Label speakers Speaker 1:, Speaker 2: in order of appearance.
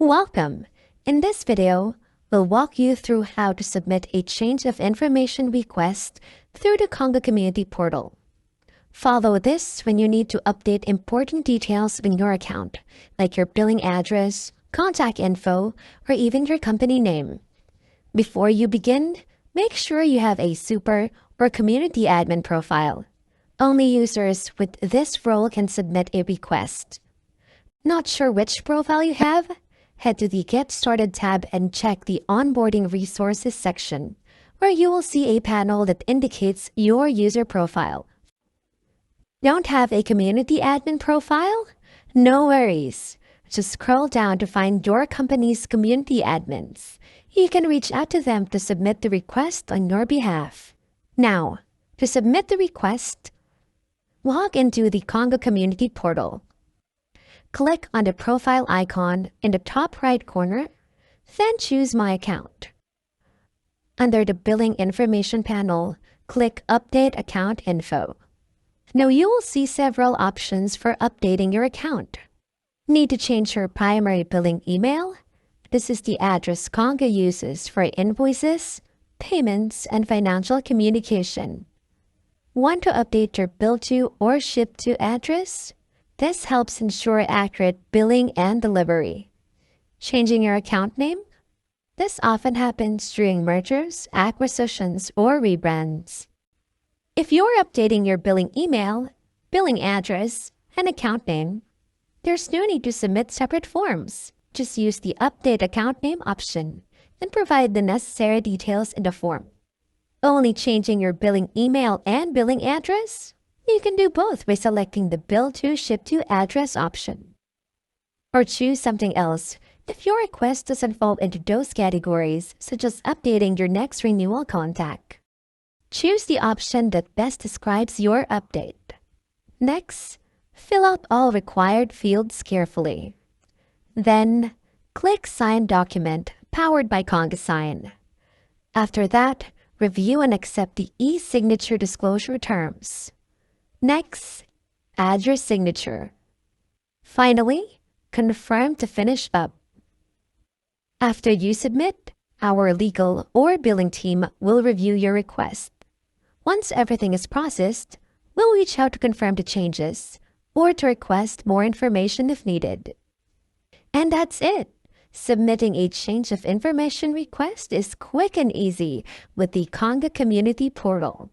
Speaker 1: Welcome! In this video, we'll walk you through how to submit a change of information request through the Conga Community portal. Follow this when you need to update important details in your account, like your billing address, contact info, or even your company name. Before you begin, make sure you have a super or community admin profile. Only users with this role can submit a request. Not sure which profile you have? Head to the Get Started tab and check the Onboarding Resources section, where you will see a panel that indicates your user profile. Don't have a community admin profile? No worries. Just scroll down to find your company's community admins. You can reach out to them to submit the request on your behalf. Now, to submit the request, log into the Conga Community portal. Click on the profile icon in the top right corner, then choose My Account. Under the Billing Information panel, click Update Account Info. Now you will see several options for updating your account. Need to change your primary billing email? This is the address Conga uses for invoices, payments, and financial communication. Want to update your bill to or ship to address? This helps ensure accurate billing and delivery. Changing your account name? This often happens during mergers, acquisitions, or rebrands. If you're updating your billing email, billing address, and account name, there's no need to submit separate forms. Just use the Update Account Name option and provide the necessary details in the form. Only changing your billing email and billing address? You can do both by selecting the Bill to Ship to Address option. Or choose something else if your request doesn't fall into those categories, such as updating your next renewal contact. Choose the option that best describes your update. Next, fill out all required fields carefully. Then, click Sign Document powered by Conga Sign. After that, review and accept the e-signature disclosure terms. Next, add your signature. Finally, confirm to finish up. After you submit, our legal or billing team will review your request. Once everything is processed, we'll reach out to confirm the changes or to request more information if needed. And that's it. Submitting a change of information request is quick and easy with the Conga Community portal.